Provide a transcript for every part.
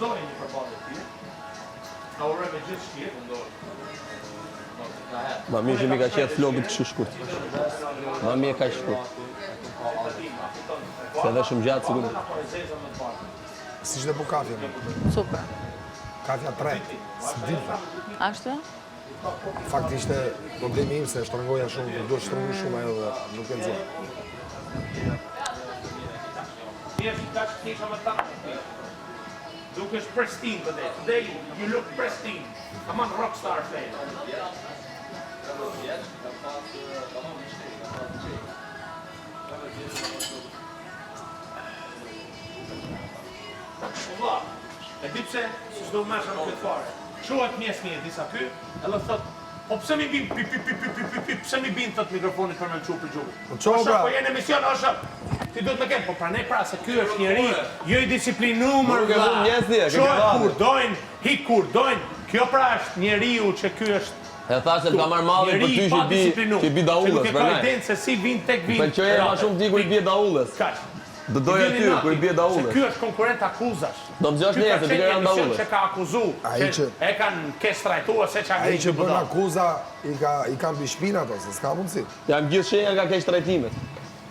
dojnë një përballje të tillë. Na uroj me gjithë shpirtin ndoj. Ma mirë që mi ka qetë flokët kështu shkurt. Ma mirë ka shkurt. Se edhe shumë gjatë sigur. Si ishte po kafja? Super. Kafja 3, së dilta. Ashtu? Fakt ishte problemi im se shtrëngoja shumë, do shtrëngu shumë ajo dhe nuk e nxjerr. Dukesh pristine today. Today you look pristine. I'm on rockstar face. Allah, e di pse s'do më shumë këtë fare. Shohet mjes një disa ky, edhe thot, po pse mi bin pse mi bin thot mikrofonit për më çu për gjuhë. Po jeni emision është. Ti duhet me kemë, po pranej pra se ky është njeri, jo i disiplinumër vlla. Shohet kur dojnë, hik kur dojnë. Kjo pra është njeriu që ky është. E thash se ka marrë mallin për ty që i bi daullës, për ne. Se si vin tek vin. Pëlqej ma shumë ti kur i bie daullës. Kaq. Do doja ty kur i bie daullës. Se ky është konkurrent akuzash. Do më zgjosh nesër, ti ke rënë daullës. Që ka akuzu, e kanë kestrajtuar se çka Ai që bën akuza i kanë mbi shpinë ato, se s'ka mundsi. Jam gjithë shenja nga keq trajtimet.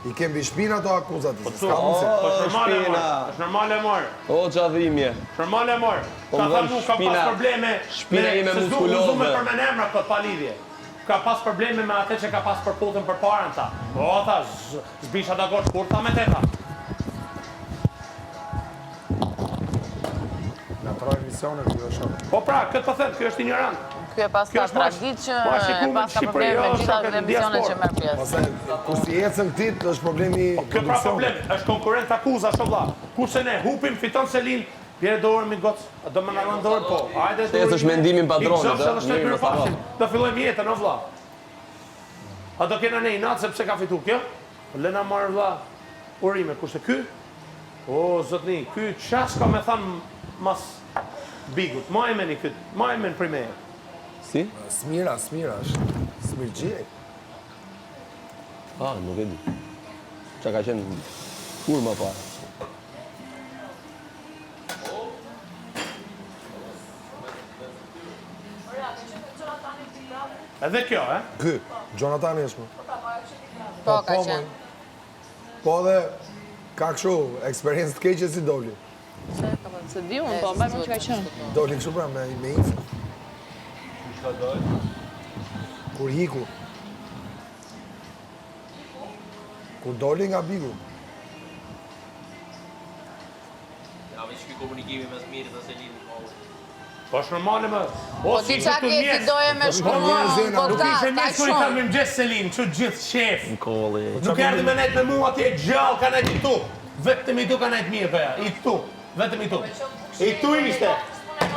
I ke mbi shpinë ato akuzat, se s'ka mundsi. Është normale mor. O çadhimje. Normale mor. Ka thënë nuk ka pas probleme. Shpina ime muskuloze. Me përmend emra këtë pa lidhje. Ka pas probleme me atë që ka pas përputhjen përpara ta. Po tha, zbisha dakord kurta me teta. Na troj emisione kjo është. Po pra, këtë po them, ky është ignorant. Ky e pas ka tradit që e pas ka probleme me gjitha emisionet që merr pjesë. Ose kur si ecën tit është problemi. Kjo pra problem, është konkurrent akuza sholla. Kurse ne hupim fiton Selin, vjen dorë mi goc. Do më na rënë dorë po. Hajde dorë. Është mendimin padronit, do fillojmë jetën o vlla. A do kena ne inat sepse ka fitu kjo? Lena marr vlla urime, kurse ky? O zotni, ky ças ka me than mas bigut. Ma e meni këtë, ma e men primer. Si? Smira është. Smirgjie. Nuk e di. Qa ka qenë kur më parë. Edhe kjo, Ky, Jonatani është më. Po, ka qenë. Po dhe ka kështu eksperiencë të keqe si doli. Se di unë, po, mbaj më që ka qenë. Doli kështu pra me info. Kur hiku. Kur doli nga bigu. Ja, veç ky komunikimi mes Mirit dhe Selinit. Po është normale më. Po ti qa ke ti doje me shkruan podcast, nuk ishe mjesë kër i thamë më gjesë Selin, që gjithë shef. Nuk erdi me nejtë me mu atje gjallë, ka nejtë i tu. Vetëm i tu ka nejtë mirë pëja, i tu. Vetëm i tu. I tu ishte.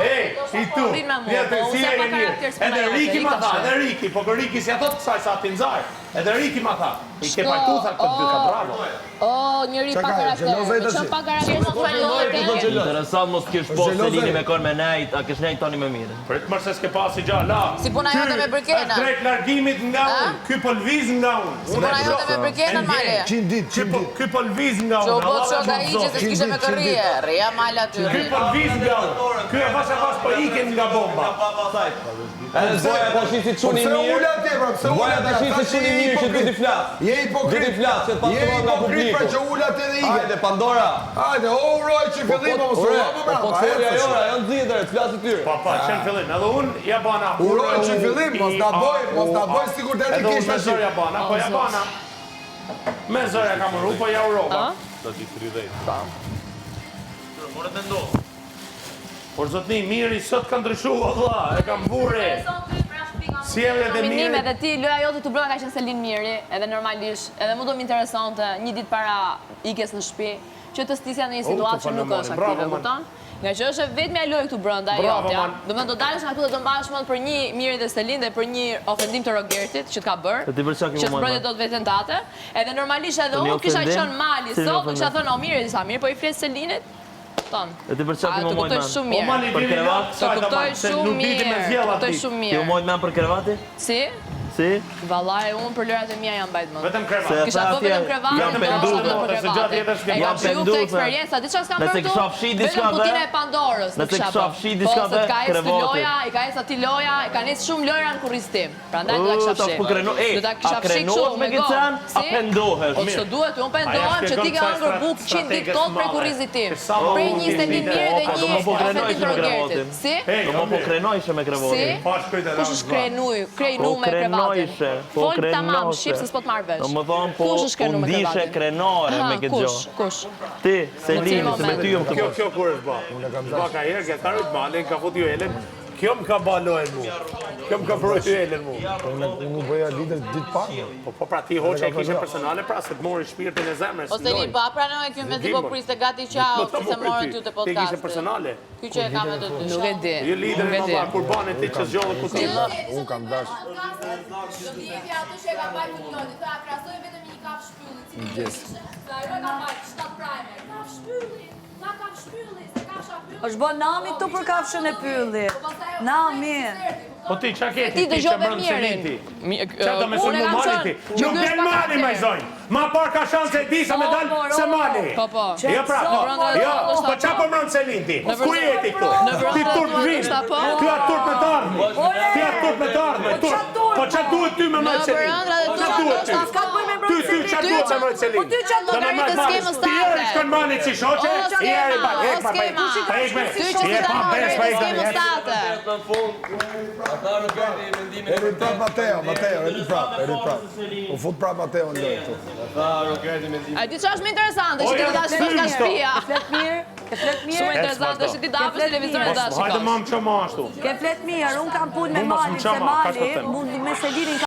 Ej, i tu. Vjetë si e mirë. Edhe Riki ma tha, edhe Riki, po kër Riki si a thot kësaj sa t'inzaj. Edhe Riki ma tha. I ke pajtu tha këtë dy ka bravo. O, njëri pa karakter. Që pa karakter më të Interesant mos kish po Selini me kon me nejt, a kish nejt tani me mire. Prit mërë se s'ke pasi gja, la. Si puna jote me Bërkenën. Është drejt largimit nga unë, ky po lviz nga unë. Si puna jote me Bërkenën, Male. 100 ditë. Ky po lviz nga unë. Që u bot shoka i që se s'kishe me kërrije. Rria Male aty. Ky po lviz nga unë. Ky e pas po iken nga bomba. Edhe Zoja ta shi si çuni mirë. Zoja ta shi si çuni mirë që do t'i flas. Je hipokrit. Do t'i flas që pastruan nga publiku. Pra që ulat edhe ike. Hajde Pandora. Hajde, uroj që fillim mos u hapo brava. Po folja jora, janë nxitër, flas i tyre. Po, çen fillim. Edhe unë ja bana. Uroj që fillim, mos na boj sikur deri kish tash. Edhe ja bana, po ja bana. Me zëra kam rru, po ja urova. Do t'i 30. Tam. Morë të ndo. Por zotni, miri sot ka ndryshuar valla, e kam burre. Sjelljet e mirë. Minimet e ti, loja jote të brenda ka qenë Selin Miri, edhe normalisht, edhe mu do më interesante një ditë para ikjes në shtëpi, që të stisja në një situatë që nuk është aktive, kupton? Nga që është vetëm ajo lojë këtu brenda jotja. Domethënë do dalësh nga këtu dhe do mbahesh mend për një Miri dhe Selin dhe për një ofendim të Rogertit që t'ka bërë. Që të bëre dot veten tate. Edhe normalisht edhe unë kisha qenë mali sot, kisha thënë o Miri, sa mirë po i flet Selinit. Ton. E ti përçati më mojnë me. Për krevat? Të kuptoj shumë mirë. Kuptoj shumë mirë. Ti u mojnë me për krevati? Si? Si? Vallai, unë për lërat e mia jam mbajt më. Vetëm krevat. Se Kisha tha bë atje, vetëm krevat, jam do penduar, shkojmë për se gjatë jetës krevat. E jam kam shiu penduar, këtë eksperiencë, diçka s'kam nëse bërë tu. kisha fshi diçka Vetëm kutinë dhe- e Pandorës. nëse kisha fshi diçka dhe dhe ka ecë krevati. loja, i ka ecë aty loja, i kanë ecë shumë lojra në kurriztim. Prandaj do ta kisha Ta fshi. po kreno, Do ta kisha a fshi krenohesh kështu me gojë. Gicen, a Si? pendohesh? Po ç'të duhet, unë pendohem që ti ke hëngur bukë 100 ditë tot prej kurrizit tim. Prej një stelin mirë dhe Po, do një më po ofet krenojsh me interrogatit. krevatin. Si? Do më po krenojshe me krevatin. Si? Pa shkojt e Kush është krenu me krevatin? krenojshe, po Fol tamam, krenoshe. shqip se s'po të marrë vesh. Do më thonë, po Kush është krenu me ndishe krevatin? krenore me këtë Kush? gjo. Kush? Ti, Selini, se me ty jom të Kjo kur është ba? Ba ka herë, ka karit malin, ka fut ju Elen. Kjo më ka ba lojën mu. Kjo më ka bërë ju Elen mu. Unë nuk bëja lider ditë parë. Po pra ti hoqe e kishe personale, pra se të mori shpirtin e zemrës. Ose li pa pranoj kjo me të po priste gati qau, se morën ty të Ti kishe podcast. personale. Ky që e ka me të dy. Nuk e di. Je lider Nuk e e di. mama, kur bane ti që zgjollë ku ti. Unë kam dash. Do t'i jepi atë që e ka bajt Miljoni, thua krasoj vetëm një kaf shpylli, cili ishte. Sa ajo e ka bajt 7 primer. Kaf shpylli, sa kaf shpylli, se kafsha pylli. është bën nami këtu për kafshën e pylli. Nami. Po ti qa ke Ti ti që dëgjove mbrëm mirin. Selinti? Qa do me Unë sënë e mu kam mali thënë, ti? që Nuk ky është del pak mali e me vërtetë. zonjë. Ma par ka shansë e di sa me dal se mali. Po, po. Jo pra, po. brenda Jo, është po apo? qa po mbrëm Selinti? Ku jeti këtu? brenda Ti turp tuaj vinë. është apo? Ty atë turp me të ardhme. Ty atë turp me të ardhme. Po qa duhet ty me Në mbrëm Selinti? brenda dhe Qa duhet ty? Ka të bëj me Ty qa duhet me mbrëm Selinti? Po ty qa Do me Llogaritë marrë mali. skemës Ti tate. eri shkon mali si shoqe? O, I eri skema, pa, o, ek pa, skema. pa ek me. Ty që Je si ta pa, marrë bes, pa dhe ek me. skemës tate. Eri prap Mateo, eri prap. U fut prap Mateo në lojë këtu. A di çfarë është më interesante, që ti janë ta shikosh nga syri shtëpia. Flet mirë, ke flet Shumë mirë. interesante është ti ta hapësh televizorin dhe ta Hajde shikosh. mam që ma ashtu. Ke flet mirë, unë kam punë me Mu mos më Malin, se qama, ka Mali, shpëtim. mund me Selinin